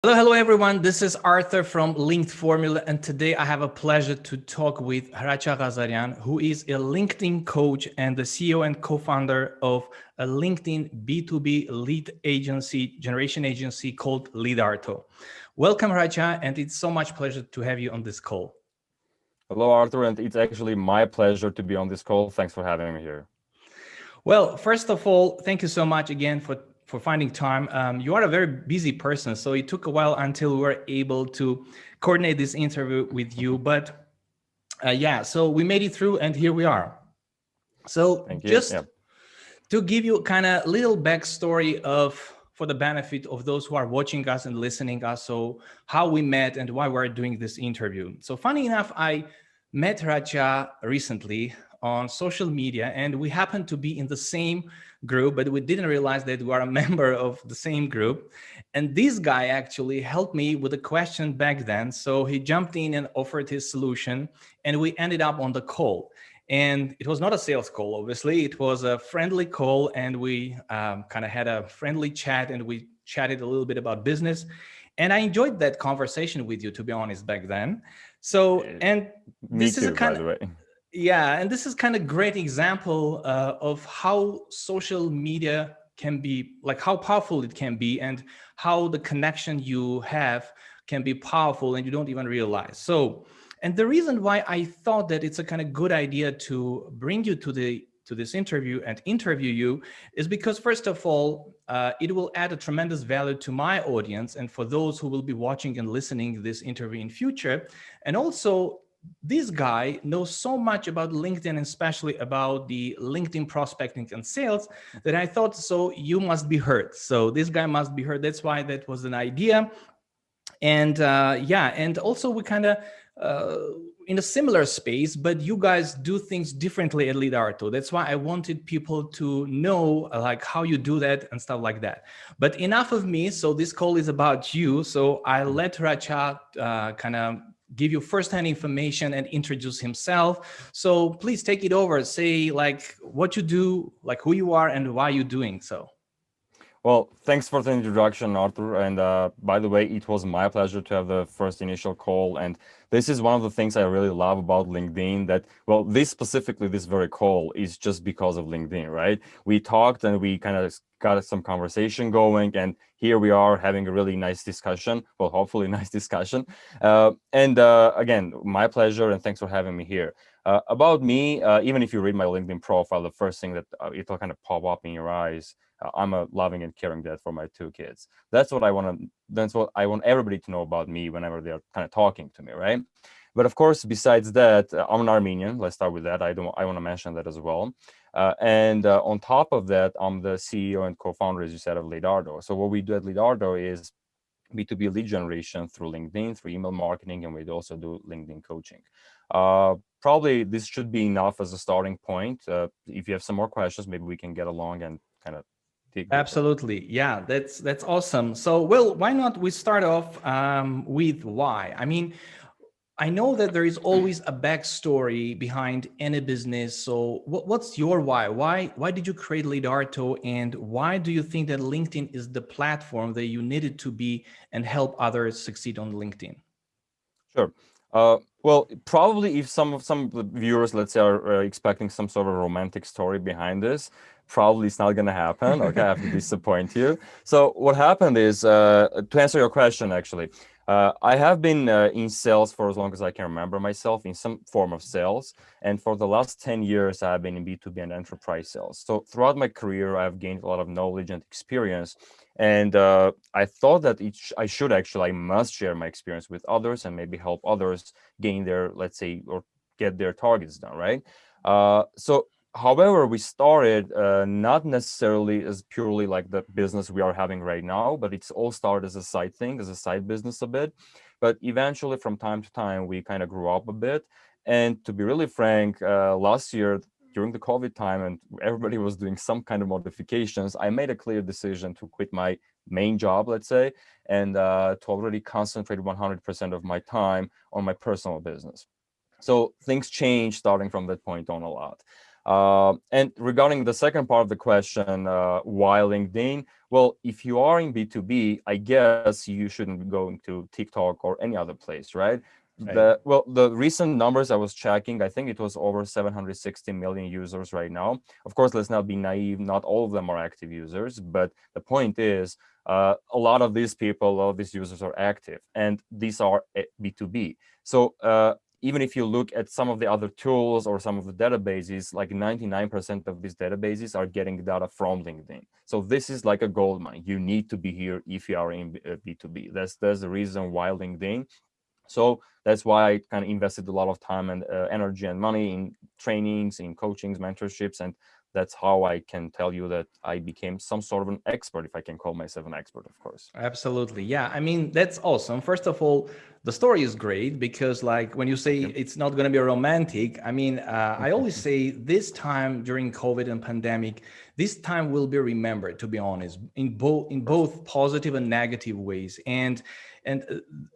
Hello, everyone. This is Arthur from Linked Formula, and today I have a pleasure to talk with Ghazaryan, who is a LinkedIn coach and the CEO and co-founder of a LinkedIn B2B lead agency, generation agency called Leadarto. Welcome, Hrachya, and it's so much pleasure to have you on this call. Hello, Arthur, and it's actually my pleasure to be on this call. Thanks for having me here. Well, first of all, thank you so much again for finding time. You are a very busy person, so it took a while until we were able to coordinate this interview with you. But yeah, so we made it through and here we are. So Thank you. just to give you kind of little backstory for the benefit of those who are watching us and listening us, so how we met and why we're doing this interview. So funny enough, I met Hrachya recently on social media and we happened to be in the same group, but we didn't realize that we are a member of the same group. And this guy actually helped me with a question back then. So he jumped in and offered his solution and we ended up on the call. And it was not a sales call, obviously. It was a friendly call and we kind of had a friendly chat and we chatted a little bit about business. And I enjoyed that conversation with you, to be honest, back then. So, and me this is a too, kind by of, the way. yeah, and this is kind of great example of how social media can be, like how powerful it can be and how the connection you have can be powerful and you don't even realize. So, and the reason why I thought that it's a kind of good idea to bring you to this interview and interview you is because first of all, it will add a tremendous value to my audience and for those who will be watching and listening this interview in future. And also this guy knows so much about LinkedIn and especially about the LinkedIn prospecting and sales that I thought, so you must be heard. So this guy must be heard. That's why that was an idea. And yeah, and also we kind of in a similar space, but you guys do things differently at Leadarto. That's why I wanted people to know like how you do that and stuff like that. But enough of me. So this call is about you. So I let Hrachya kind of give you firsthand information and introduce himself. So please take it over. Say like what you do, like who you are and why you're doing so. Well, thanks for the introduction, Arthur. And by the way, it was my pleasure to have the first initial call. And this is one of the things I really love about LinkedIn that, well, this very call is just because of LinkedIn, right? We talked and we kind of got some conversation going. And here we are having a really nice discussion. Well, hopefully nice discussion. And again, my pleasure. And thanks for having me here. About me, even if you read my LinkedIn profile, the first thing that it'll kind of pop up in your eyes, I'm a loving and caring dad for my two kids. That's what I want to. That's what I want everybody to know about me whenever they're kind of talking to me, right? But of course, besides that, I'm an Armenian. Let's start with that. I want to mention that as well. And on top of that, I'm the CEO and co-founder, as you said, of Leadarto. So what we do at Leadarto is B2B lead generation through LinkedIn, through email marketing, and we also do LinkedIn coaching. Probably this should be enough as a starting point. If you have some more questions, maybe we can get along and kind of dig deeper. Absolutely. Yeah, that's awesome. So, well, why not we start off with why? I mean, I know that there is always a backstory behind any business. So what's your why? Why did you create Leadarto and why do you think that LinkedIn is the platform that you needed to be and help others succeed on LinkedIn? Sure. Well, probably if some of the viewers, let's say, are expecting some sort of romantic story behind this, probably it's not going to happen. Okay, I have to disappoint you. So what happened is, to answer your question, actually, I have been in sales for as long as I can remember myself in some form of sales. And for the last 10 years, I've been in B2B and enterprise sales. So throughout my career, I've gained a lot of knowledge and experience. And I thought that I must share my experience with others and maybe help others gain their, let's say, or get their targets done, right? So however, we started not necessarily as purely like the business we are having right now, but it's all started as a side thing, as a side business a bit. But eventually, from time to time, we kind of grew up a bit. And to be really frank, last year, during the COVID time and everybody was doing some kind of modifications, I made a clear decision to quit my main job, let's say, and to already concentrate 100% of my time on my personal business. So things changed starting from that point on a lot. And regarding the second part of the question, why LinkedIn? Well, if you are in B2B, I guess you shouldn't be going to TikTok or any other place, right? Right. The recent numbers I was checking, I think it was over 760 million users right now. Of course, let's not be naive. Not all of them are active users, but the point is, a lot of these people, a lot of these users are active, and these are B2B. So even if you look at some of the other tools or some of the databases, like 99% of these databases are getting data from LinkedIn. So this is like a gold mine. You need to be here if you are in B2B. That's the reason why LinkedIn. So that's why I kind of invested a lot of time and energy and money in trainings, in coachings, mentorships, and that's how I can tell you that I became some sort of an expert, if I can call myself an expert, of course. Absolutely. Yeah. I mean, that's awesome. First of all, the story is great because, like, when you say it's not going to be romantic, I mean, I always say this time during COVID and pandemic, this time will be remembered, to be honest, in both positive and negative ways. And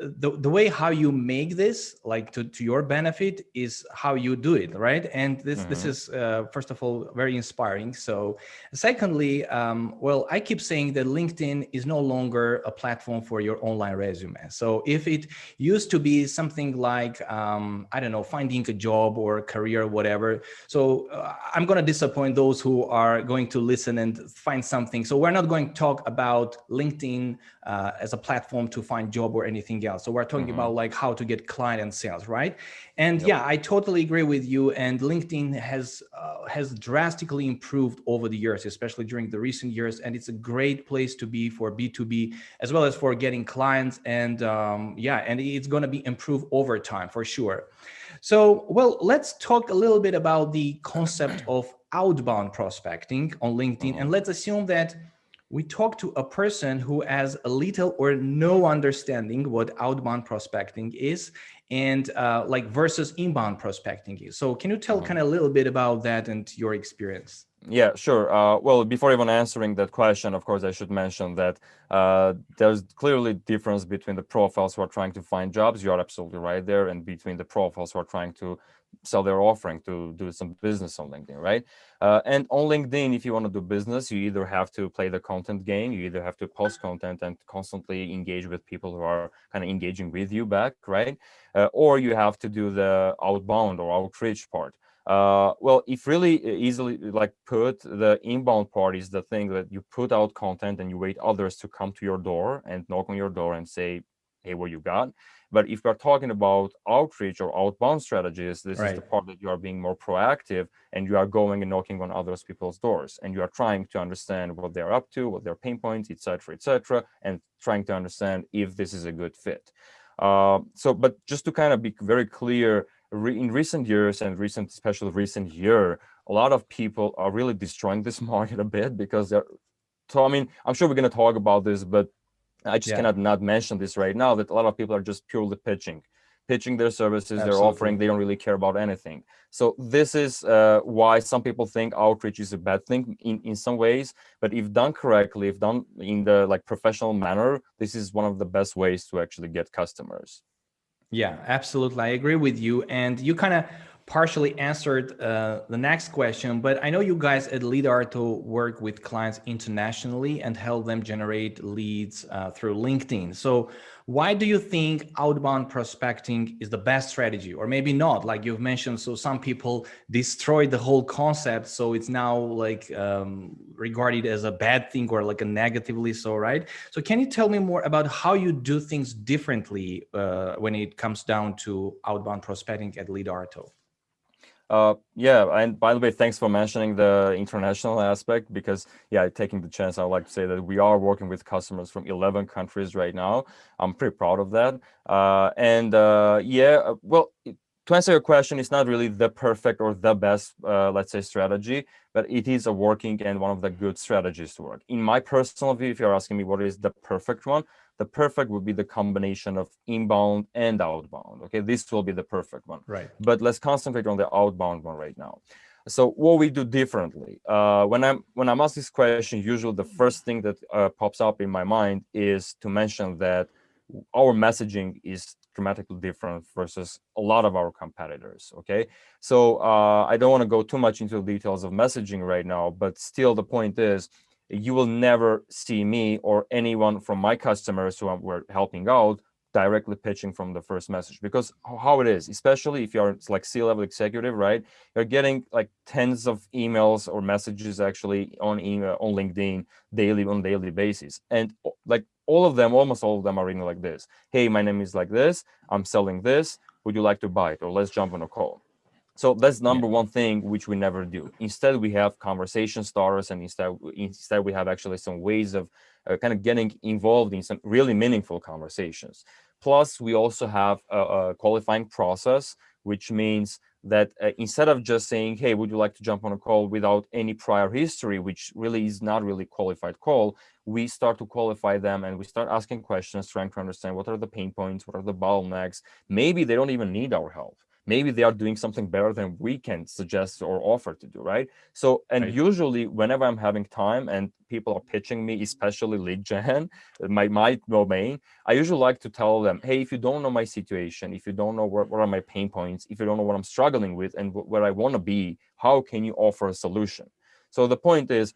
the way how you make this like to your benefit is how you do it, right? And this is first of all very inspiring. So secondly, well, I keep saying that LinkedIn is no longer a platform for your online resume. So if it used to be something like I don't know, finding a job or a career, whatever, so I'm going to disappoint those who are going to listen and find something. So we're not going to talk about LinkedIn as a platform to find job or anything else. So we're talking about like how to get client and sales, right? And yeah, I totally agree with you. And LinkedIn has drastically improved over the years, especially during the recent years. And it's a great place to be for B2B as well as for getting clients. And yeah, and it's going to be improved over time for sure. So, well, let's talk a little bit about the concept of outbound prospecting on LinkedIn. And let's assume that we talk to a person who has a little or no understanding what outbound prospecting is and like versus inbound prospecting is. So can you tell kind of a little bit about that and your experience? Yeah, sure. Well, before even answering that question, of course, I should mention that there's clearly difference between the profiles who are trying to find jobs. You are absolutely right there, and between the profiles who are trying to sell their offering to do some business on LinkedIn, right? And on LinkedIn, if you want to do business, you either have to play the content game, you either have to post content and constantly engage with people who are kind of engaging with you back, right? Or you have to do the outbound or outreach part. Well, if really easily like put, the inbound part is the thing that you put out content and you wait others to come to your door and knock on your door and say, hey, what you got? But if we're talking about outreach or outbound strategies, this is the part that you are being more proactive and you are going and knocking on others people's doors and you are trying to understand what they're up to, what their pain points, etc., and trying to understand if this is a good fit. But just to kind of be very clear, in recent years and especially recent year, a lot of people are really destroying this market a bit because they're. So I mean, I'm sure we're going to talk about this, but I just cannot not mention this right now that a lot of people are just purely pitching their services, their offering. They don't really care about anything. So this is why some people think outreach is a bad thing in some ways. But if done correctly, if done in the like professional manner, this is one of the best ways to actually get customers. Yeah, absolutely. I agree with you. And you kind of partially answered the next question, but I know you guys at Leadarto work with clients internationally and help them generate leads through LinkedIn. So why do you think outbound prospecting is the best strategy, or maybe not? Like you've mentioned, so some people destroyed the whole concept. So it's now like regarded as a bad thing or like a negatively so, right? So can you tell me more about how you do things differently when it comes down to outbound prospecting at Leadarto? Yeah, and by the way, thanks for mentioning the international aspect because, yeah, taking the chance, I would like to say that we are working with customers from 11 countries right now. I'm pretty proud of that. Well, to answer your question, it's not really the perfect or the best, let's say, strategy, but it is a working and one of the good strategies to work. In my personal view, if you're asking me what is the perfect one, the perfect would be the combination of inbound and outbound. Okay, this will be the perfect one. Right. But let's concentrate on the outbound one right now. So what we do differently, when I'm asked this question, usually the first thing that pops up in my mind is to mention that our messaging is dramatically different versus a lot of our competitors. Okay, so I don't want to go too much into the details of messaging right now, but still the point is, you will never see me or anyone from my customers who we're helping out directly pitching from the first message, because how it is, especially if you're like C-level executive, right? You're getting like tens of emails or messages actually on email, on LinkedIn on daily basis, and like almost all of them are reading like this: hey, my name is like this, I'm selling this, would you like to buy it, or let's jump on a call. So that's number one thing, which we never do. Instead, we have conversation starters, and instead we have actually some ways of kind of getting involved in some really meaningful conversations. Plus, we also have a qualifying process, which means that instead of just saying, hey, would you like to jump on a call without any prior history, which really is not really qualified call, we start to qualify them and we start asking questions, trying to understand what are the pain points, what are the bottlenecks. Maybe they don't even need our help. Maybe they are doing something better than we can suggest or offer to do, right? So, and usually whenever I'm having time and people are pitching me, especially lead gen, my domain, I usually like to tell them, hey, if you don't know my situation, if you don't know what are my pain points, if you don't know what I'm struggling with and where I want to be, how can you offer a solution? So the point is,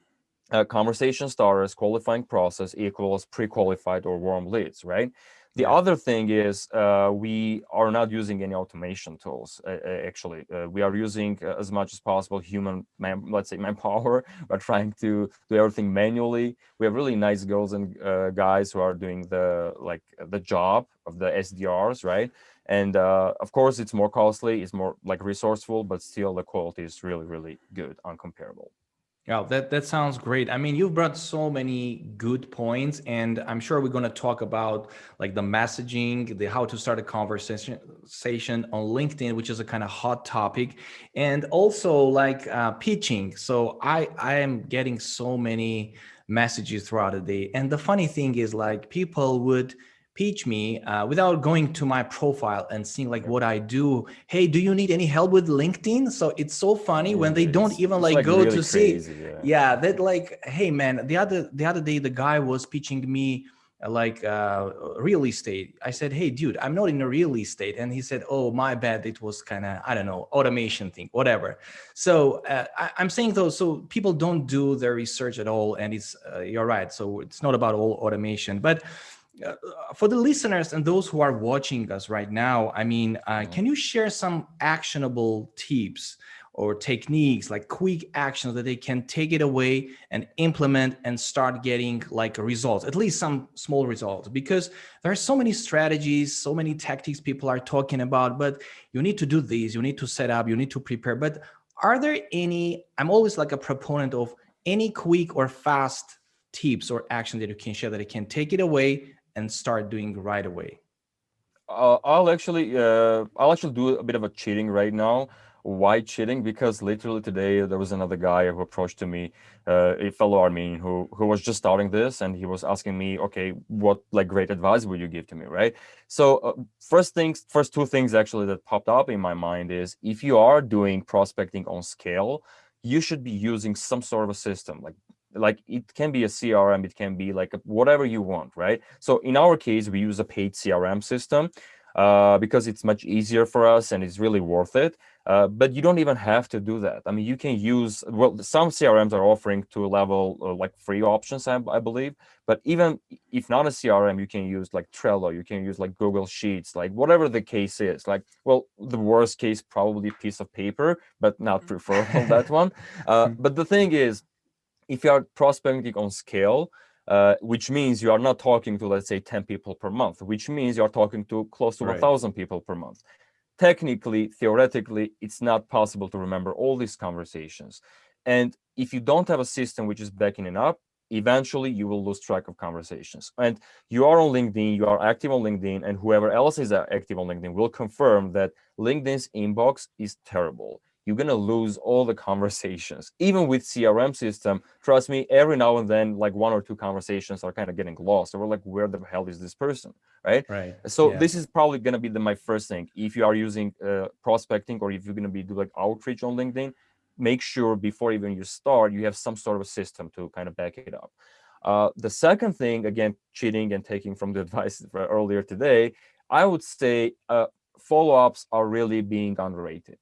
conversation starters, qualifying process equals pre-qualified or warm leads, right? The other thing is we are not using any automation tools. Actually, we are using as much as possible let's say manpower. We're trying to do everything manually. We have really nice girls and guys who are doing the job of the SDRs, right? And of course, it's more costly, it's more like resourceful, but still the quality is really, really good, uncomparable. Yeah, that sounds great. I mean, you've brought so many good points, and I'm sure we're going to talk about like the messaging, the how to start a conversation on LinkedIn, which is a kind of hot topic, and also like pitching. So I am getting so many messages throughout the day, and the funny thing is like people would pitch me without going to my profile and seeing like what I do. Hey, do you need any help with LinkedIn? So it's so funny when they don't even like go really to see. crazy, Yeah, that like, hey man, the other day the guy was pitching me real estate. I said, hey dude, I'm not in a real estate, and he said, oh my bad, it was kind of, I don't know, automation thing, whatever. So I'm saying though, so people don't do their research at all, and it's you're right. So it's not about all automation, but uh, for the listeners and those who are watching us right now, I mean, can you share some actionable tips or techniques, like quick actions that they can take it away and implement and start getting like results, at least some small results? Because there are so many strategies, so many tactics people are talking about, but you need to do these, you need to set up, you need to prepare. But are there any, I'm always like a proponent of any quick or fast tips or action that you can share that it can take it away and start doing right away? I'll actually do a bit of a cheating right now. Why cheating? Because literally today there was another guy who approached to me, a fellow Armenian who was just starting this, and he was asking me, okay, what like great advice would you give to me, right? So first two things actually that popped up in my mind is, if you are doing prospecting on scale, you should be using some sort of a system, like it can be a CRM, it can be like whatever you want, right? So in our case, we use a paid CRM system because it's much easier for us and it's really worth it. But you don't even have to do that. I mean, you can use, well, some CRMs are offering to a level like free options, I believe. But even if not a CRM, you can use like Trello, you can use like Google Sheets, like whatever the case is. Like, well, the worst case, probably a piece of paper, but not preferable, that one. But the thing is, if you are prospecting on scale, which means you are not talking to, let's say, 10 people per month, which means you are talking to close to 1,000 people per month. Technically, theoretically, it's not possible to remember all these conversations. And if you don't have a system which is backing it up, eventually you will lose track of conversations. And you are on LinkedIn, you are active on LinkedIn, and whoever else is active on LinkedIn will confirm that LinkedIn's inbox is terrible. You're going to lose all the conversations. Even with CRM system, trust me, every now and then, like one or two conversations are kind of getting lost. Or we're like, where the hell is this person, right? So this is probably going to be my first thing. If you are using prospecting, or if you're going to be do like outreach on LinkedIn, make sure before even you start, you have some sort of a system to kind of back it up. The second thing, again, cheating and taking from the advice earlier today, I would say follow-ups are really being underrated.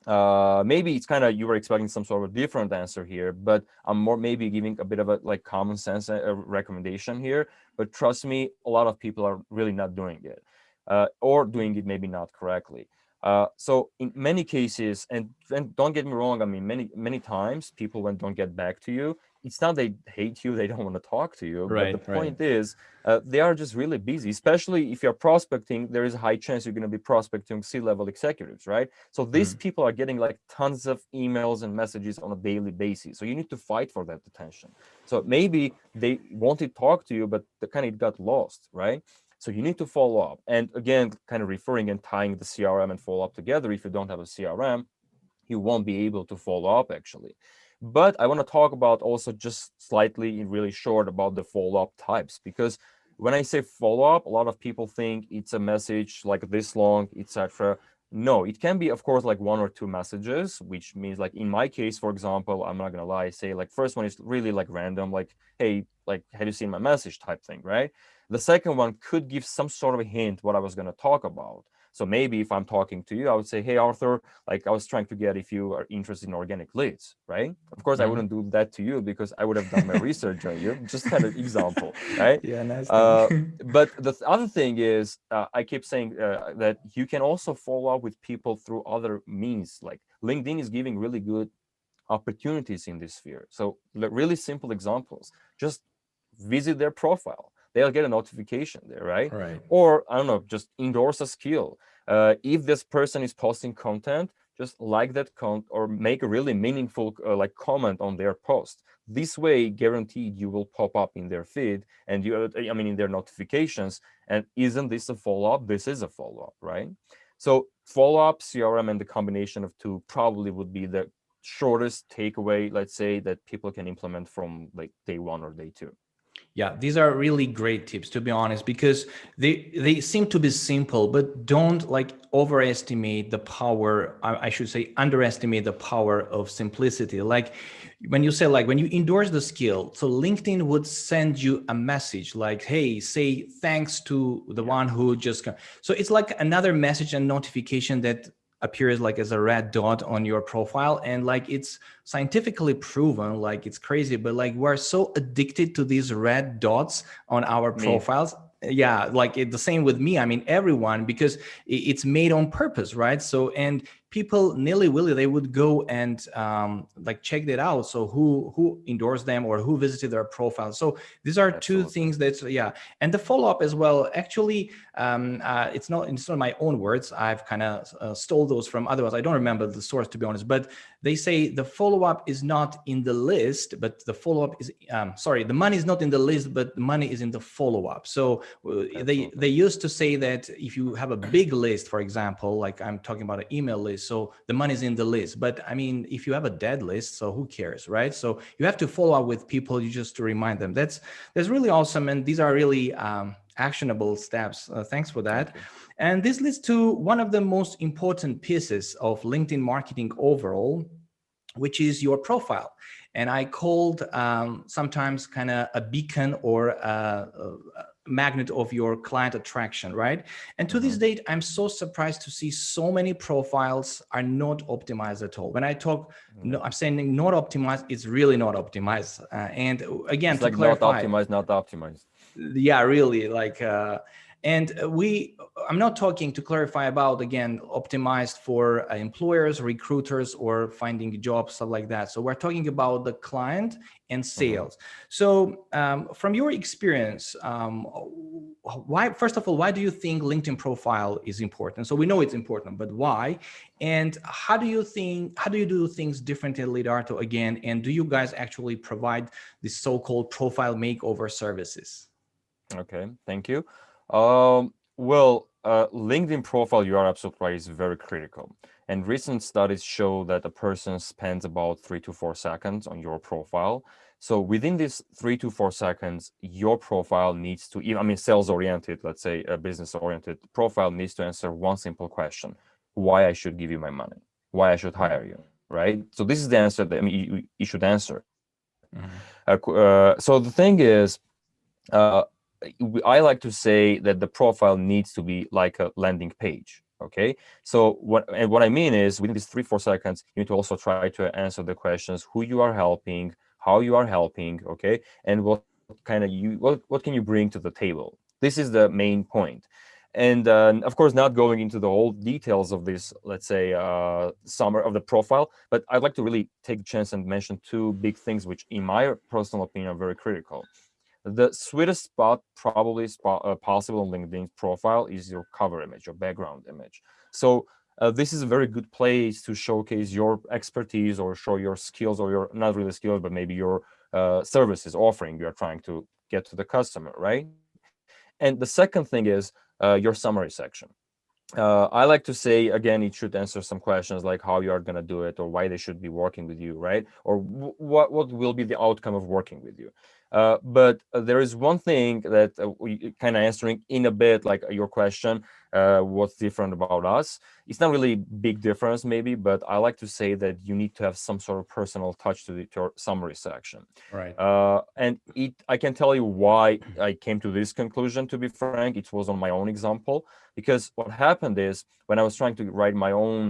Maybe it's kind of, you were expecting some sort of different answer here, but I'm more maybe giving a bit of a like common sense recommendation here. But trust me, a lot of people are really not doing it, or doing it maybe not correctly. So in many cases, and don't get me wrong, I mean, many times people when don't get back to you, it's not they hate you, they don't want to talk to you, but the point is they are just really busy. Especially if you're prospecting, there is a high chance you're going to be prospecting C-level executives, right? So these people are getting like tons of emails and messages on a daily basis, so you need to fight for that attention. So maybe they wanted to talk to you, but the kind of got lost, right? So you need to follow up. And again, kind of referring and tying the CRM and follow up together. If you don't have a CRM, you won't be able to follow up actually. But I want to talk about also just slightly in really short about the follow-up types, because when I say follow-up, a lot of people think it's a message like this long, etc. No, it can be, of course, like 1 or 2 messages, which means like in my case, for example, I'm not gonna lie, say like first one is really like random, like, hey, like, have you seen my message type thing, right? The second one could give some sort of a hint what I was gonna talk about. So maybe if I'm talking to you, I would say, hey, Arthur, like I was trying to get if you are interested in organic leads, right? Of course, I wouldn't do that to you because I would have done my research on you, just kind of example, right? Yeah, nice. But the other thing is, I keep saying that you can also follow up with people through other means. Like LinkedIn is giving really good opportunities in this sphere. So really simple examples, just visit their profile. They'll get a notification there, right? Or I don't know, just endorse a skill. If this person is posting content, just like that content or make a really meaningful like comment on their post. This way, guaranteed, you will pop up in their feed and you, I mean, in their notifications. And isn't this a follow-up? This is a follow-up, right? So follow-up, CRM, and the combination of two probably would be the shortest takeaway, let's say, that people can implement from like day 1 or day 2. Yeah, these are really great tips, to be honest, because they seem to be simple, but don't like overestimate the power. I should say underestimate the power of simplicity. Like when you say, like when you endorse the skill, so LinkedIn would send you a message like, hey, say thanks to the one who just got. So it's like another message and notification that appears like as a red dot on your profile, and like it's scientifically proven, like it's crazy, but like we're so addicted to these red dots on our profiles. Yeah, like the same with me, I mean everyone, because it's made on purpose, right? So, and people nilly-willy, they would go and like check that out, so who endorsed them or who visited their profile. So these are two things that, yeah. And the follow-up as well, actually, it's not my own words, I've kind of stole those from others. I don't remember the source, to be honest, but they say the follow-up is not in the list, but the follow-up is sorry, the money is not in the list, but the money is in the follow-up. So they used to say that if you have a big list, for example, like I'm talking about an email list, so the money is in the list. But I mean, if you have a dead list, so who cares, right? So you have to follow up with people, you just to remind them. That's really awesome, and these are really actionable steps. Thanks for that. And this leads to one of the most important pieces of LinkedIn marketing overall, which is your profile. And I called sometimes kind of a beacon or a magnet of your client attraction, right? And to this date, I'm so surprised to see so many profiles are not optimized at all. When I talk, no, I'm saying not optimized, it's really not optimized. And again, it's to like clarify, not optimized. Yeah, really, like, and I'm not talking, to clarify, about, again, optimized for employers, recruiters, or finding jobs, stuff like that. So we're talking about the client and sales. So from your experience, why, first of all, why do you think LinkedIn profile is important? So we know it's important, but why? And how do you do things differently at Leadarto again? And do you guys actually provide the so-called profile makeover services? Okay, thank you. Well, LinkedIn profile, you are absolutely right, is very critical. And recent studies show that a person spends about 3 to 4 seconds on your profile. So within these 3 to 4 seconds, your profile needs to, I mean, sales-oriented, let's say a business-oriented profile needs to answer one simple question: why I should give you my money, why I should hire you, right? So this is the answer that, I mean, you should answer. So the thing is, I like to say that the profile needs to be like a landing page. Okay, so what I mean is within these 3-4 seconds, you need to also try to answer the questions: who you are helping, how you are helping, okay, and what kind of what can you bring to the table. This is the main point. And of course, not going into the whole details of this, let's say, summary of the profile, but I'd like to really take a chance and mention 2 big things, which in my personal opinion are very critical. The sweetest spot probably possible on LinkedIn's profile is your cover image, your background image. So this is a very good place to showcase your expertise or show your skills, or your, not really skills, but maybe your services offering you're trying to get to the customer, right? And the second thing is your summary section. I like to say, again, it should answer some questions like how you are going to do it, or why they should be working with you, right? Or what will be the outcome of working with you. But there is one thing that we kind of answering in a bit, like your question, what's different about us. It's not really big difference maybe, but I like to say that you need to have some sort of personal touch to your summary section. Right. And I can tell you why I came to this conclusion, to be frank. It was on my own example, because what happened is when I was trying to write my own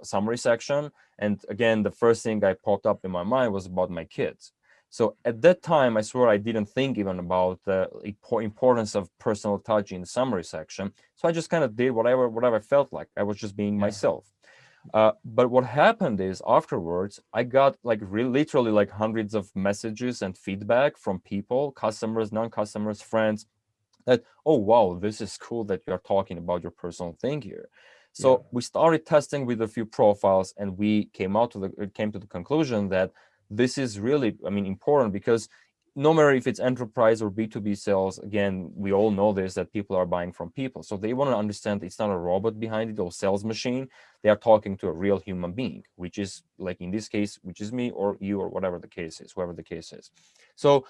summary section, and again, the first thing I popped up in my mind was about my kids. So at that time, I swear I didn't think even about the importance of personal touch in the summary section. So I just kind of did whatever I felt like. I was just being myself. But what happened is afterwards, I got like literally like hundreds of messages and feedback from people, customers, non-customers, friends, that, oh, wow, this is cool that you're talking about your personal thing here. So we started testing with a few profiles, and we came to the conclusion that this is really, I mean, important, because no matter if it's enterprise or B2B sales, again, we all know this, that people are buying from people. So they want to understand it's not a robot behind it or sales machine. They are talking to a real human being, which is, like in this case, which is me or you or whatever the case is, whoever the case is. So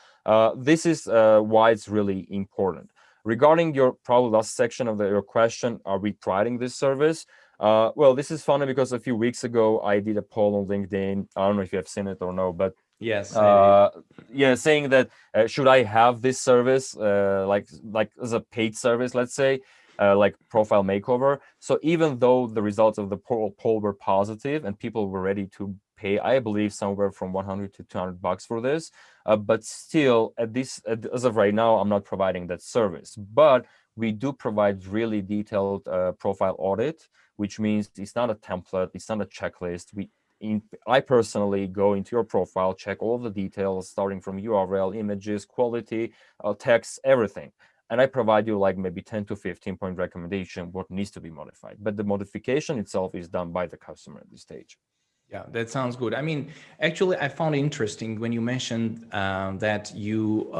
this is why it's really important. Regarding your probably last section of your question, are we providing this service? Well, this is funny because a few weeks ago, I did a poll on LinkedIn. I don't know if you have seen it or no, but yes, I did. yeah, saying that should I have this service like as a paid service, let's say, like profile makeover. So even though the results of the poll were positive and people were ready to pay, I believe somewhere from 100 to 200 bucks for this, but still as of right now, I'm not providing that service. But we do provide really detailed profile audit, which means it's not a template, it's not a checklist. I personally go into your profile, check all the details, starting from URL, images, quality, text, everything. And I provide you like maybe 10 to 15 point recommendation what needs to be modified. But the modification itself is done by the customer at this stage. Yeah, that sounds good. I mean, actually, I found it interesting when you mentioned that you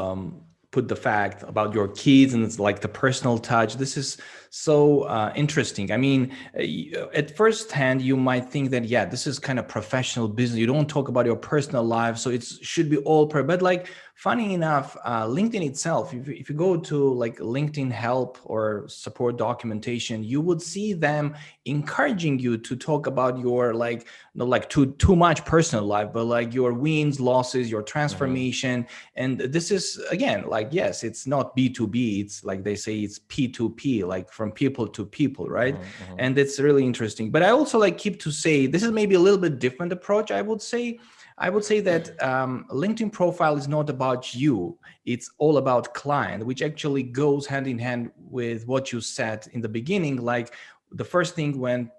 put the fact about your kids and it's like the personal touch. This is so interesting. I mean, at first hand, you might think that, yeah, this is kind of professional business. You don't talk about your personal life, so it should be all but like, funny enough, LinkedIn itself, if you go to like LinkedIn help or support documentation, you would see them encouraging you to talk about your like, not like too much personal life, but like your wins, losses, your transformation. And this is, again, like, yes, it's not B2B, it's like they say it's P2P, like from people to people, right? And it's really interesting. But I also like keep to say, this is maybe a little bit different approach. I would say that LinkedIn profile is not about you. It's all about client, which actually goes hand in hand with what you said in the beginning. Like the first thing when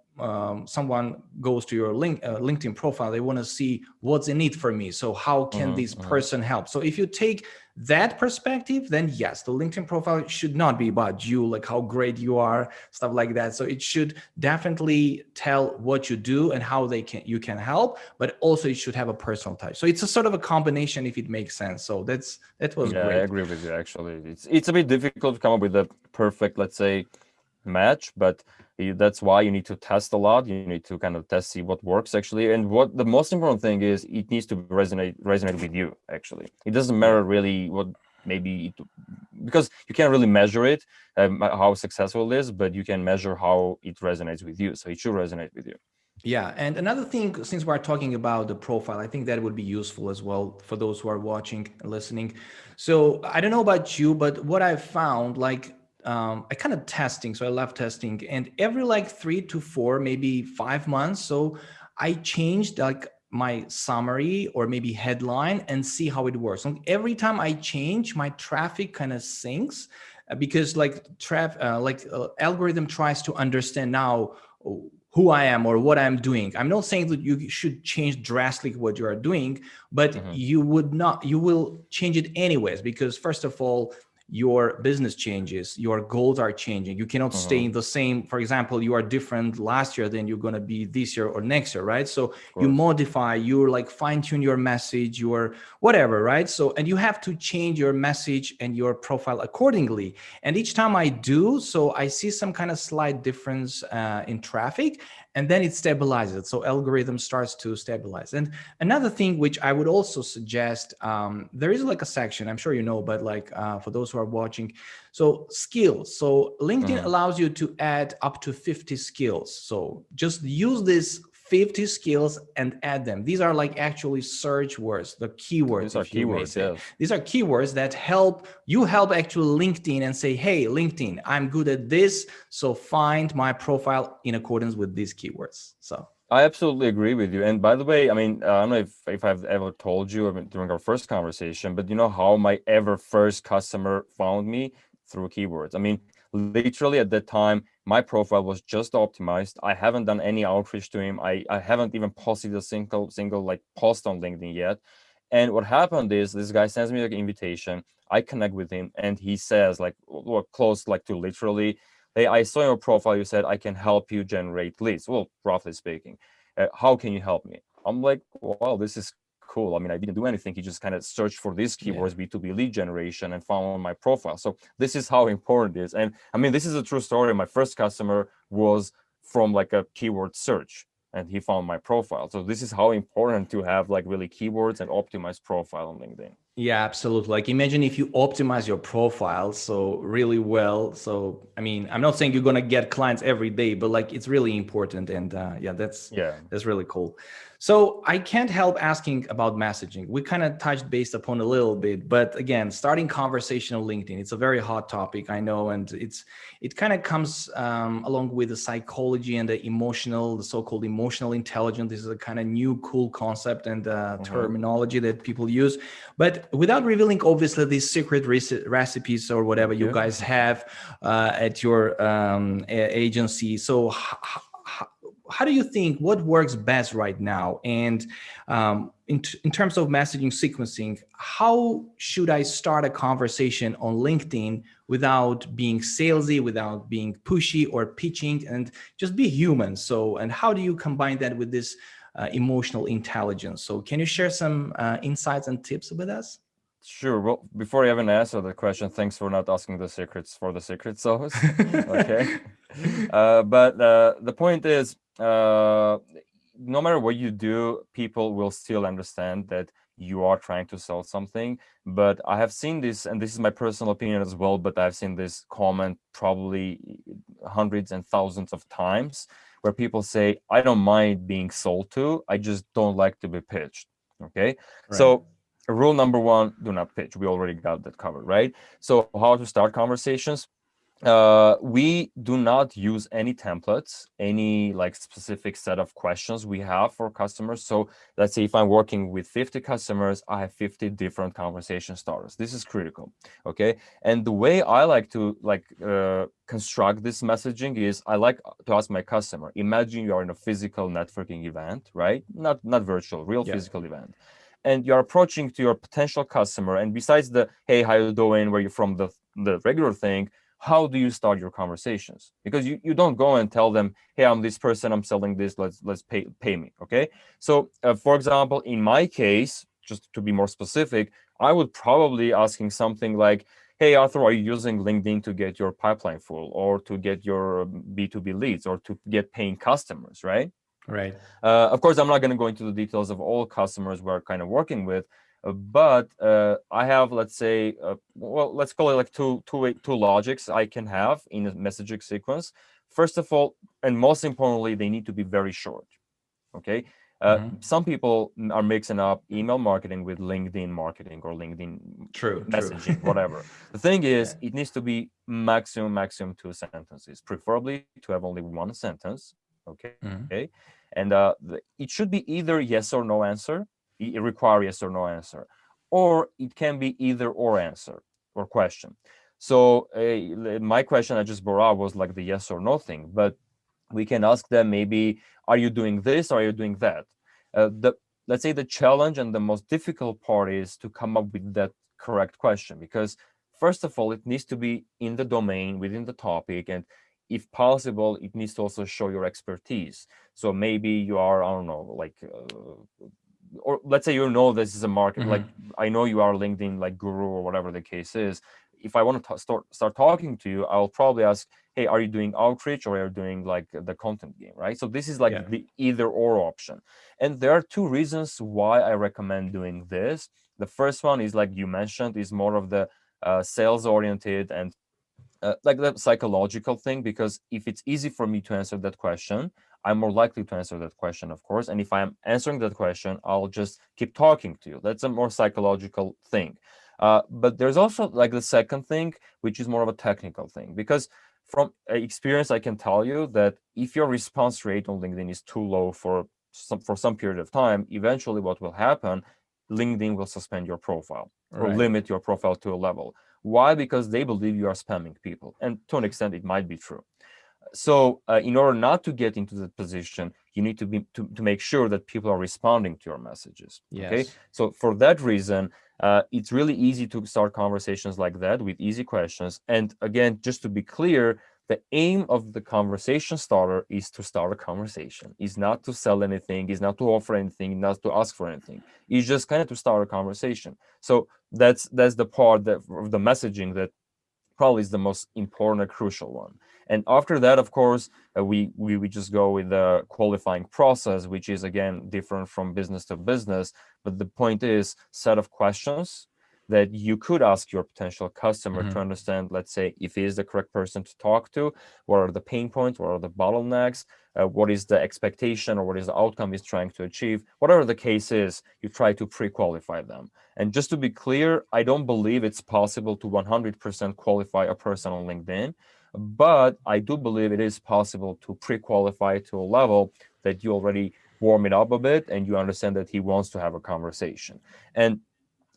someone goes to your LinkedIn profile, they want to see what's in it for me. So how can this person help? So if you take that perspective, then yes, the LinkedIn profile should not be about you, like how great you are, stuff like that. So it should definitely tell what you do and how you can help, but also it should have a personal touch. So it's a sort of a combination, if it makes sense. So that was Yeah, great. I agree with you. Actually, it's a bit difficult to come up with a perfect, let's say, match, but that's why you need to test a lot. You need to kind of see what works actually, and what the most important thing is, it needs to resonate with you. Actually, it doesn't matter really what because you can't really measure it, how successful it is, but you can measure how it resonates with you. So it should resonate with you. Yeah, and another thing, since we're talking about the profile, I think that would be useful as well for those who are watching and listening. So I don't know about you, but what I've found, like, I kind of testing, so I love testing, and every like 3 to 4, maybe 5 months, so I changed like my summary or maybe headline and see how it works. And every time I change, my traffic kind of sinks because like algorithm tries to understand now who I am or what I'm doing. I'm not saying that you should change drastically what you are doing, but Hmm. you would not, you will change it anyways, because first of all, your business changes, your goals are changing. You cannot stay Hmm. in the same, for example, you are different last year than you're going to be this year or next year, right? So Of you course. modify, you like fine tune your message, your whatever, right? So, and you have to change your message and your profile accordingly. And each time I do, so I see some kind of slight difference in traffic, and then it stabilizes. So algorithm starts to stabilize. And another thing which I would also suggest, there is like a section, I'm sure you know, but like for those who are watching, so skills. So LinkedIn Hmm. allows you to add up to 50 skills. So just use this 50 skills and add them. These are like actually search words, the keywords, These are if you may keywords, say. yes. These are keywords that help actually LinkedIn and say, hey, LinkedIn, I'm good at this. So find my profile in accordance with these keywords. So I absolutely agree with you. And by the way, I mean, I don't know if I've ever told you, I mean, during our first conversation, but you know how my ever first customer found me? Through keywords. I mean, literally at that time, my profile was just optimized. I haven't done any outreach to him. I haven't even posted a single like post on LinkedIn yet. And what happened is this guy sends me like an invitation. I connect with him, and he says like, well, close like to literally, hey, I saw your profile. You said I can help you generate leads. Well, roughly speaking, how can you help me? I'm like, wow, this is cool. I mean, I didn't do anything. He just kind of searched for these keywords, yeah. B2B lead generation, and found my profile. So this is how important it is. And I mean, this is a true story. My first customer was from like a keyword search, and he found my profile. So this is how important to have like really keywords and optimized profile on LinkedIn. Yeah, absolutely. Like imagine if you optimize your profile so really well. So I mean, I'm not saying you're gonna get clients every day, but like it's really important. And yeah, Yeah. that's really cool. So I can't help asking about messaging. We kind of touched based upon a little bit, but again, starting conversation on LinkedIn, it's a very hot topic, I know, and it kind of comes along with the psychology and the so-called emotional intelligence. This is a kind of new cool concept and Hmm. terminology that people use, but without revealing obviously these secret recipes or whatever Thank you you. guys have at your agency. So how do you think what works best right now? And in terms of messaging sequencing, how should I start a conversation on LinkedIn without being salesy, without being pushy or pitching, and just be human? So, and how do you combine that with this emotional intelligence? So can you share some insights and tips with us? Sure. Well, before I even answer the question, thanks for not asking the secrets for the secret sauce. Okay. But the point is, no matter what you do, people will still understand that you are trying to sell something. But I have seen this, and this is my personal opinion as well, but I've seen this comment probably hundreds and thousands of times where people say, I don't mind being sold to, I just don't like to be pitched. Okay. Right. So rule number one, do not pitch. We already got that covered, right? So how to start conversations? We do not use any templates, any like specific set of questions we have for customers. So let's say if I'm working with 50 customers, I have 50 different conversation starters. This is critical. Okay. And the way I like to construct this messaging is I like to ask my customer, imagine you are in a physical networking event, right? Not virtual, real Yeah. physical event. And you're approaching to your potential customer. And besides the, hey, how you doing? Where you from, the regular thing, how do you start your conversations? Because you don't go and tell them, hey, I'm this person, I'm selling this, let's pay me. Okay. So for example, in my case, just to be more specific, I would probably asking something like, hey, Arthur, are you using LinkedIn to get your pipeline full, or to get your B2B leads, or to get paying customers, right? Right. Of course, I'm not going to go into the details of all customers we're kind of working with, but I have, let's say, well, let's call it like two logics I can have in a messaging sequence. First of all, and most importantly, they need to be very short. Okay. Some people are mixing up email marketing with LinkedIn marketing or LinkedIn messaging, whatever. The thing is, it needs to be maximum 2 sentences, preferably to have only one sentence. Okay. And it should be either yes or no answer. It requires yes or no answer, or it can be either or answer or question. So my question I just brought up was like the yes or no thing, but we can ask them maybe, are you doing this or are you doing that? Let's say the challenge and the most difficult part is to come up with that correct question, because first of all, it needs to be in the domain, within the topic, and if possible, it needs to also show your expertise. So maybe you are, I don't know, like, or let's say this is a market, like I know you are LinkedIn like guru or whatever the case is. If I want to start talking to you, I'll probably ask, hey, are you doing outreach or are you doing like the content game, right? So this is like the either or option. And there are two reasons why I recommend doing this. The first one is, like you mentioned, is more of the sales oriented and like the psychological thing, because if it's easy for me to answer that question, I'm more likely to answer that question, of course. And if I'm answering that question, I'll just keep talking to you. That's a more psychological thing. But there's also like the second thing, which is more of a technical thing, because from experience, I can tell you that if your response rate on LinkedIn is too low for some period of time, eventually what will happen, LinkedIn will suspend your profile or limit your profile to a level. Why? Because they believe you are spamming people. And to an extent, it might be true. So in order not to get into that position, you need to make sure that people are responding to your messages. Okay. So for that reason, it's really easy to start conversations like that with easy questions. And again, just to be clear, the aim of the conversation starter is to start a conversation, is not to sell anything, is not to offer anything, not to ask for anything. It's just kind of to start a conversation. So that's the part of the messaging that probably is the most important and crucial one. And after that, of course, we just go with the qualifying process, which is again different from business to business. But the point is set of questions that you could ask your potential customer to understand, let's say, if he is the correct person to talk to, what are the pain points, what are the bottlenecks, what is the expectation or what is the outcome he's trying to achieve. Whatever the case is, you try to pre-qualify them. And just to be clear, I don't believe it's possible to 100% qualify a person on LinkedIn, but I do believe it is possible to pre-qualify to a level that you already warm it up a bit and you understand that he wants to have a conversation. And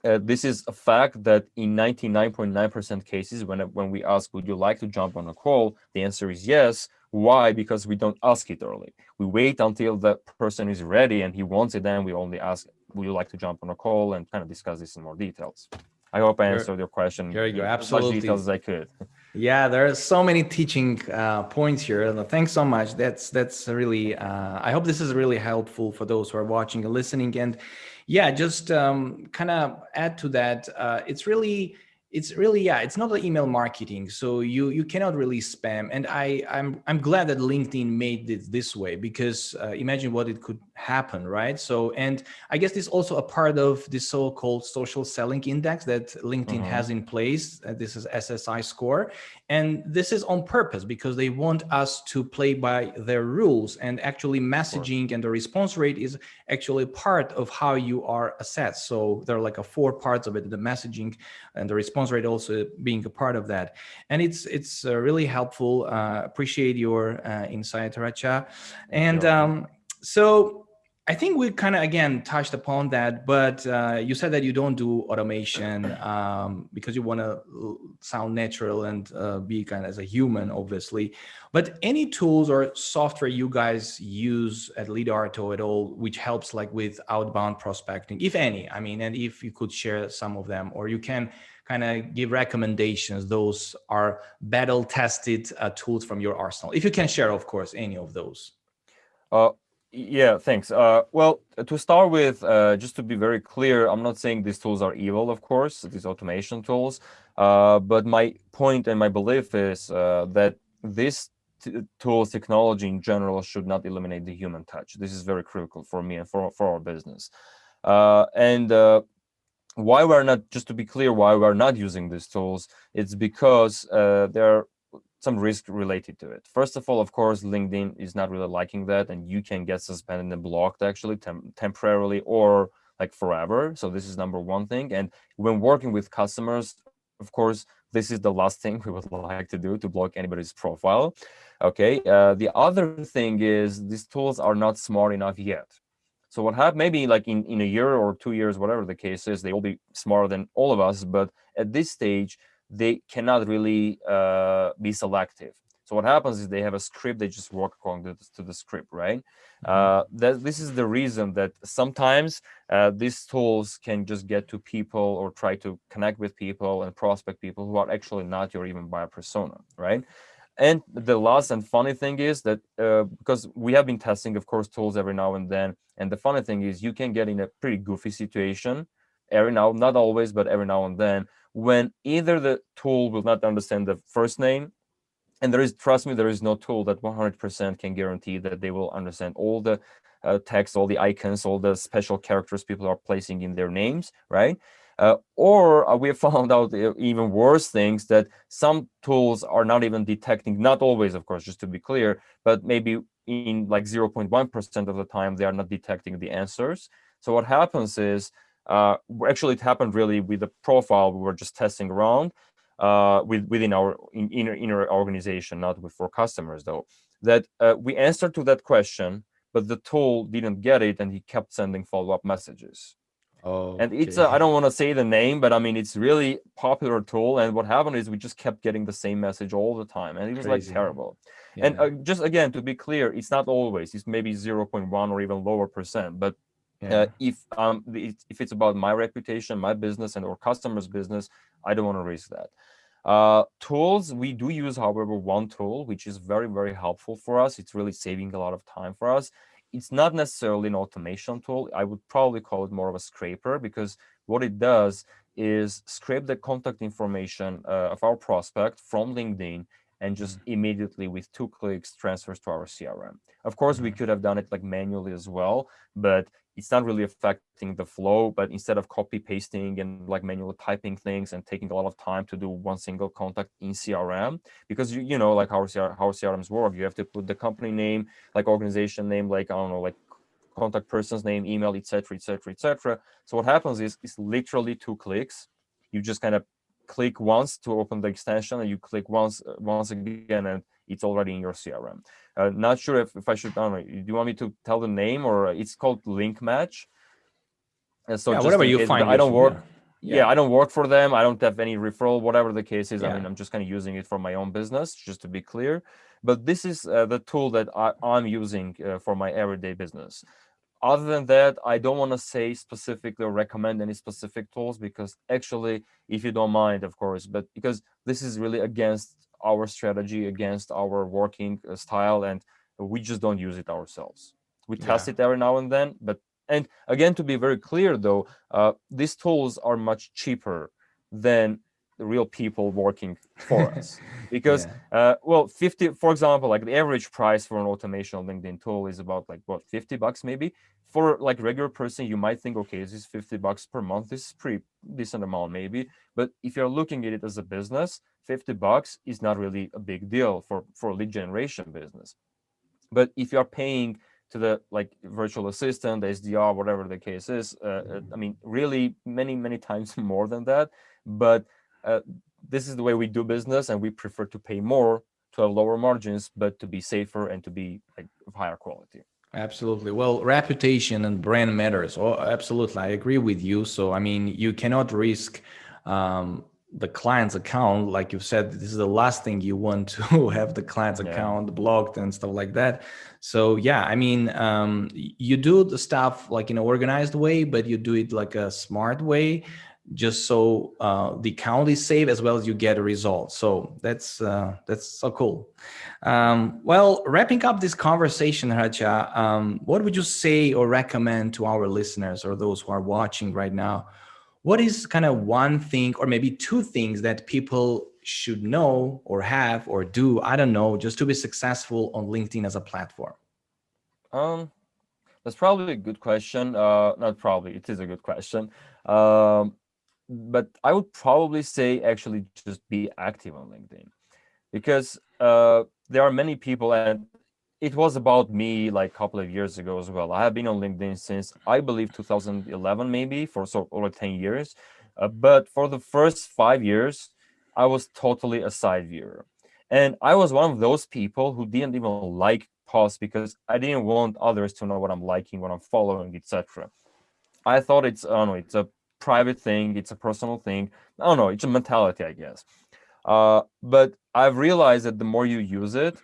this is a fact that in 99.9% cases, when we ask, would you like to jump on a call? The answer is yes. Why? Because we don't ask it early. We wait until the person is ready and he wants it, then we only ask, would you like to jump on a call, and kind of discuss this in more details. I hope I answered your question There you go. in as Absolutely. much details as I could. Yeah, there are so many teaching points here. Thanks so much. That's really. I hope this is really helpful for those who are watching and listening. And yeah, just kind of add to that. It's really, it's not the email marketing. So you cannot really spam. And I'm glad that LinkedIn made it this way, because imagine what it could happen, right? So, and I guess this is also a part of the so-called social selling index that LinkedIn has in place. This is SSI score. And this is on purpose because they want us to play by their rules, and actually messaging and the response rate is actually part of how you are assessed. So there are like 4 parts of it, the messaging and the response rate also being a part of that. And it's really helpful. Appreciate your insight, Hrachya. And so I think we kind of, again, touched upon that, but you said that you don't do automation because you want to sound natural and be kind of as a human, obviously. But any tools or software you guys use at Leadarto at all, which helps like with outbound prospecting, if any? I mean, and if you could share some of them, or you can kind of give recommendations. Those are battle-tested tools from your arsenal. If you can share, of course, any of those. Yeah, thanks. Well, to start with, just to be very clear, I'm not saying these tools are evil, of course, these automation tools. But my point and my belief is that this tools, technology in general, should not eliminate the human touch. This is very critical for me and for our business. Why we're not, just to be clear, why we're not using these tools, it's because they're some risk related to it. First of all, of course, LinkedIn is not really liking that, and you can get suspended and blocked actually temporarily or like forever. So this is number one thing. And when working with customers, of course, this is the last thing we would like to do, to block anybody's profile. Okay. The other thing is these tools are not smart enough yet. So what happened, maybe like in a year or 2 years, whatever the case is, they will be smarter than all of us. But at this stage, they cannot really be selective. So what happens is they have a script, they just work according to the script, right? This is the reason that sometimes these tools can just get to people or try to connect with people and prospect people who are actually not your even buyer persona, right? And the last and funny thing is that because we have been testing, of course, tools every now and then. And the funny thing is you can get in a pretty goofy situation every now, not always, but every now and then, when either the tool will not understand the first name, and there is, trust me, there is no tool that 100% can guarantee that they will understand all the text, all the icons, all the special characters people are placing in their names, right? Or we have found out even worse things, that some tools are not even detecting, not always, of course, just to be clear, but maybe in like 0.1% of the time, they are not detecting the answers. So what happens is, actually, it happened really with the profile we were just testing around within our inner organization, not for customers though, that we answered to that question, but the tool didn't get it, and he kept sending follow-up messages. Oh, And it's okay. I don't want to say the name, but I mean, it's really popular tool. And what happened is we just kept getting the same message all the time, and it was like Crazy. terrible. Yeah. And just again, to be clear, it's not always, it's maybe 0.1 or even lower percent. But Yeah. if it's about my reputation, my business, and or customers' business, I don't want to risk that. Tools, we do use, however, one tool, which is very, very helpful for us. It's really saving a lot of time for us. It's not necessarily an automation tool. I would probably call it more of a scraper, because what it does is scrape the contact information of our prospect from LinkedIn, and just immediately with 2 clicks transfers to our CRM. Of course, we could have done it like manually as well, but it's not really affecting the flow. But instead of copy pasting and like manually typing things and taking a lot of time to do one single contact in CRM, because you know like how CRMs work, you have to put the company name, like organization name, like I don't know, like contact person's name, email, etc., etc., etc. So what happens is it's literally 2 clicks. You just kind of click once to open the extension, and you click once again, and it's already in your CRM. Not sure if I should, I don't know, do you want me to tell the name, or it's called Link Match? So Yeah, just whatever in you case, find I don't useful. work, Yeah. I don't work for them. I don't have any referral, whatever the case is. I Yeah. mean, I'm just kind of using it for my own business, just to be clear. But this is the tool that I'm using for my everyday business. Other than that, I don't want to say specifically or recommend any specific tools, because actually, if you don't mind, of course, but because this is really against our strategy, against our working style, and we just don't use it ourselves. We test Yeah. it every now and then, but, and again, to be very clear though, these tools are much cheaper than the real people working for us. Because well, 50, for example, like the average price for an automation LinkedIn tool is about like what, $50 maybe. For like regular person, you might think, okay, this is $50 per month, this is pretty decent amount maybe. But if you're looking at it as a business, $50 is not really a big deal for lead generation business. But if you're paying to the like virtual assistant, SDR, whatever the case is, I mean, really many times more than that. But this is the way we do business, and we prefer to pay more to have lower margins, but to be safer and to be like of higher quality. Absolutely. Well, reputation and brand matters. Oh, absolutely. I agree with you. So, I mean, you cannot risk the client's account. Like you said, this is the last thing you want to have the client's account blocked and stuff like that. So, yeah, I mean, you do the stuff like in an organized way, but you do it like a smart way, just so the account is safe as well as you get a result. So that's so cool. Well, wrapping up this conversation, Hrachya, what would you say or recommend to our listeners or those who are watching right now? What is kind of one thing or maybe 2 things that people should know or have or do, I don't know, just to be successful on LinkedIn as a platform? That's probably a good question. Not probably, it is a good question. But I would probably say actually just be active on LinkedIn. because there are many people, and it was about me like a couple of years ago as well. I have been on LinkedIn since I believe 2011, maybe for over 10 years. But for the first 5 years, I was totally a side viewer. And I was one of those people who didn't even like posts because I didn't want others to know what I'm liking, what I'm following, etc. I thought it's, I don't know, it's a private thing, it's a personal thing. I don't know, it's a mentality, I guess. But I've realized that the more you use it,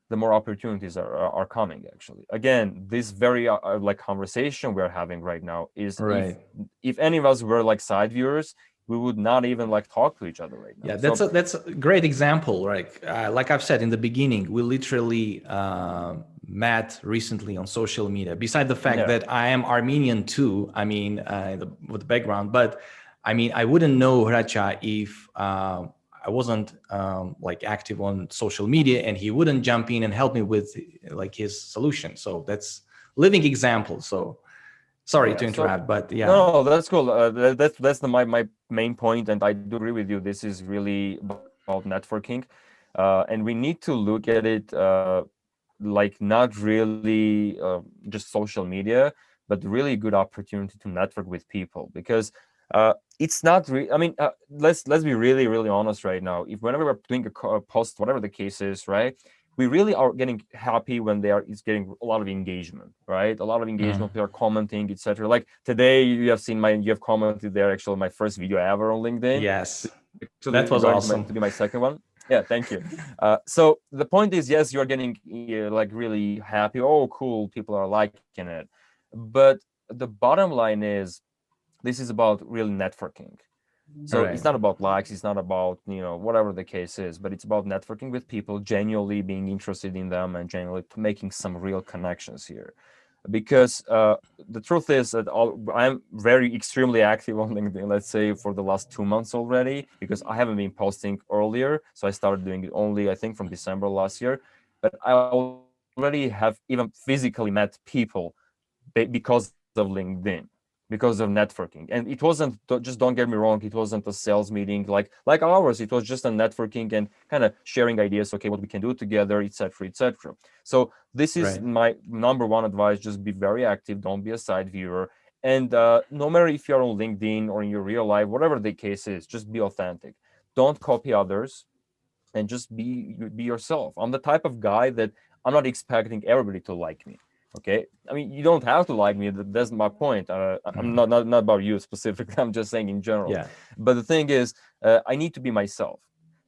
the more opportunities are coming. Actually, again, this very like conversation we're having right now is Right. if any of us were like side viewers, we would not even like talk to each other right now. Yeah, that's a great example, right? Like I've said in the beginning, we literally met recently on social media. Beside the fact that I am Armenian too, I mean, with the background, but I mean, I wouldn't know Hrachya if I wasn't like active on social media, and he wouldn't jump in and help me with like his solution. So that's living example. So sorry to interrupt, but yeah. No, that's cool. That's my main point, and I do agree with you. This is really about networking, and we need to look at it like not really just social media, but really good opportunity to network with people, because it's not I mean, let's be really honest right now. If whenever we're doing a post, whatever the case is, right, we really are getting happy when it's getting a lot of engagement, right? A lot of engagement, people are commenting, etc. Like today, you have commented there, actually my first video ever on LinkedIn. Yes, Actually, that was going awesome. to be my second one. Yeah, thank you. So the point is, yes, you're getting like really happy. Oh, cool, people are liking it. But the bottom line is, this is about real networking. So Right. it's not about likes, it's not about, whatever the case is, but it's about networking with people, genuinely being interested in them, and genuinely making some real connections here. Because the truth is that I'm very extremely active on LinkedIn, let's say for the last 2 months already, because I haven't been posting earlier. So I started doing it only, I think, from December last year. But I already have even physically met people because of LinkedIn, because of networking. And it wasn't, just don't get me wrong, it wasn't a sales meeting like ours. It was just a networking and kind of sharing ideas, okay, what we can do together, etc., etc. So this is my number one advice: just be very active, don't be a side viewer. And no matter if you're on LinkedIn or in your real life, whatever the case is, just be authentic. Don't copy others, and just be yourself. I'm the type of guy that I'm not expecting everybody to like me. Okay, I mean, you don't have to like me. That's my point. I'm not about you specifically. I'm just saying in general. Yeah. But the thing is, I need to be myself,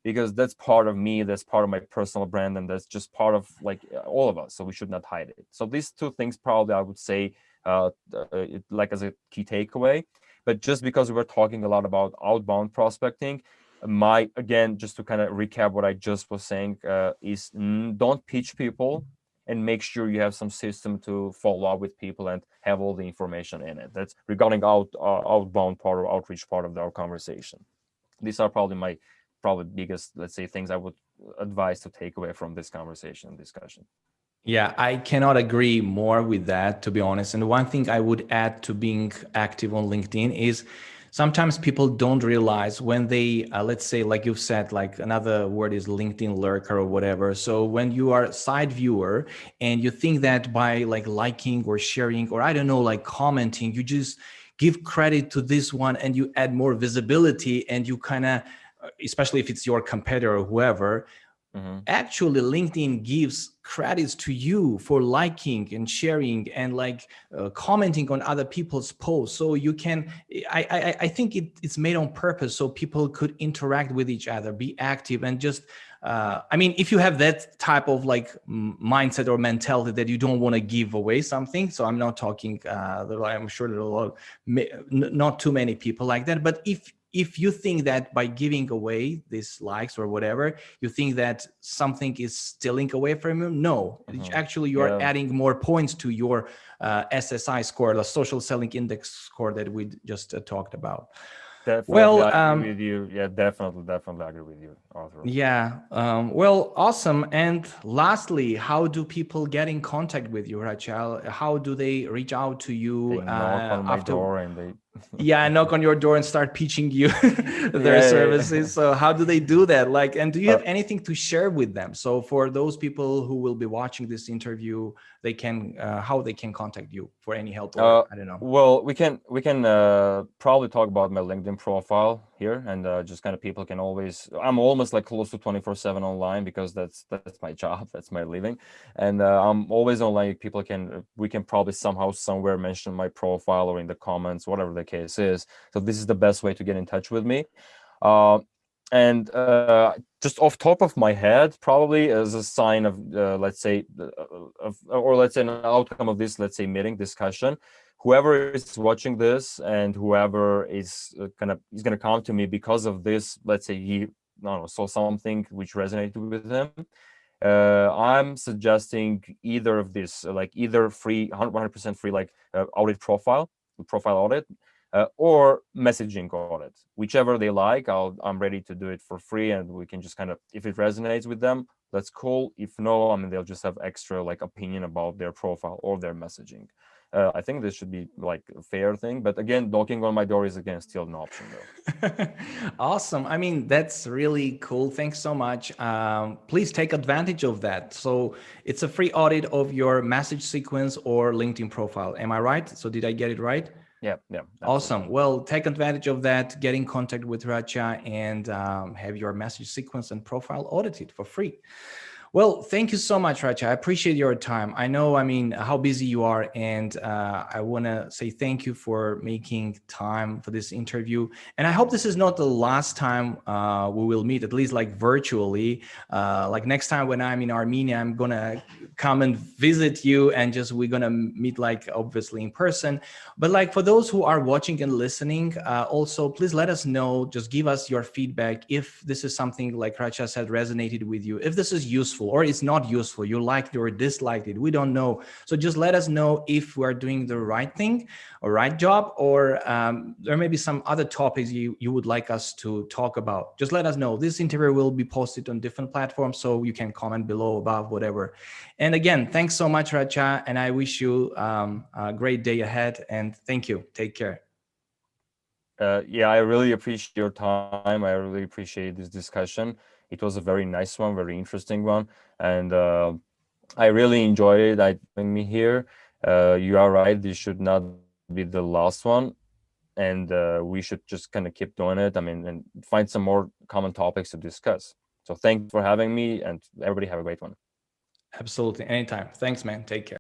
because that's part of me. That's part of my personal brand, and that's just part of like all of us. So we should not hide it. So these two things probably I would say like as a key takeaway. But just because we were talking a lot about outbound prospecting, again, just to kind of recap what I just was saying, is don't pitch people, and make sure you have some system to follow up with people and have all the information in it. That's regarding outbound part or outreach part of our conversation. These are probably my biggest, let's say, things I would advise to take away from this conversation and discussion. Yeah, I cannot agree more with that, to be honest. And one thing I would add to being active on LinkedIn is sometimes people don't realize when they, let's say, like you've said, like another word is LinkedIn lurker or whatever. So when you are a side viewer and you think that by like liking or sharing, or I don't know, like commenting, you just give credit to this one and you add more visibility, and you kind of, especially if it's your competitor or whoever, actually LinkedIn gives credits to you for liking and sharing and like commenting on other people's posts. So you can, I think it's made on purpose so people could interact with each other, be active, and just I mean, if you have that type of like mindset or mentality that you don't want to give away something, so I'm not talking I'm sure there are a lot not too many people like that, but if you think that by giving away these likes or whatever, you think that something is stealing away from you, no, actually you are adding more points to your SSI score, the social selling index score that we just talked about. Definitely, well, I agree with you. Yeah, definitely agree with you, Arthur. Yeah. Well, awesome. And lastly, how do people get in contact with you, Hrachya? How do they reach out to you? They knock on my door and they Yeah, knock on your door and start pitching you their Yeah, services. So how do they do that? Like, and do you yeah. have anything to share with them? So for those people who will be watching this interview, they can how they can contact you for any help, or I don't know. Well, we can probably talk about my LinkedIn profile here, and just kind of people can always. I'm almost like close to 24/7 online because that's my job, that's my living, and I'm always online. People can we can probably somehow somewhere mention my profile or in the comments, whatever the case is. So this is the best way to get in touch with me. Uh, and just off top of my head, probably as a sign of let's say or let's say an outcome of this, let's say, meeting discussion, whoever is watching this and whoever is gonna come to me because of this, let's say he, I don't know, saw something which resonated with him, I'm suggesting either of this, like either free 100% free, like audit profile audit, or messaging audit, whichever they like. I'm ready to do it for free, and we can just kind of, if it resonates with them, that's cool. If no, I mean, they'll just have extra like opinion about their profile or their messaging. I think this should be like a fair thing, but again, knocking on my door is again still an option though. Awesome. I mean, that's really cool. Thanks so much. Please take advantage of that. So it's a free audit of your message sequence or LinkedIn profile. Am I right? So did I get it right? Yeah, absolutely. Awesome. Well, take advantage of that, get in contact with Hrachya, and have your message sequence and profile audited for free. Well, thank you so much, Hrachya. I appreciate your time. I know, I mean, how busy you are, and I want to say thank you for making time for this interview. And I hope this is not the last time we will meet, at least like virtually. Like next time when I'm in Armenia, I'm gonna come and visit you, and just we're gonna meet like obviously in person. But like for those who are watching and listening, also please let us know. Just give us your feedback if this is something like Hrachya said resonated with you. If this is useful or it's not useful, you liked it or disliked it, we don't know. So just let us know if we're doing the right thing or right job, or there may be some other topics you would like us to talk about. Just let us know. This interview will be posted on different platforms, so you can comment below, above, whatever. And again, thanks so much, Hrachya, and I wish you a great day ahead, and thank you. Take care. Yeah, I really appreciate your time. I really appreciate this discussion. It was a very nice one, very interesting one, and I really enjoyed it. Having me here. You are right. This should not be the last one, and we should just kind of keep doing it. I mean, and find some more common topics to discuss. So thanks for having me, and everybody have a great one. Absolutely. Anytime. Thanks, man. Take care.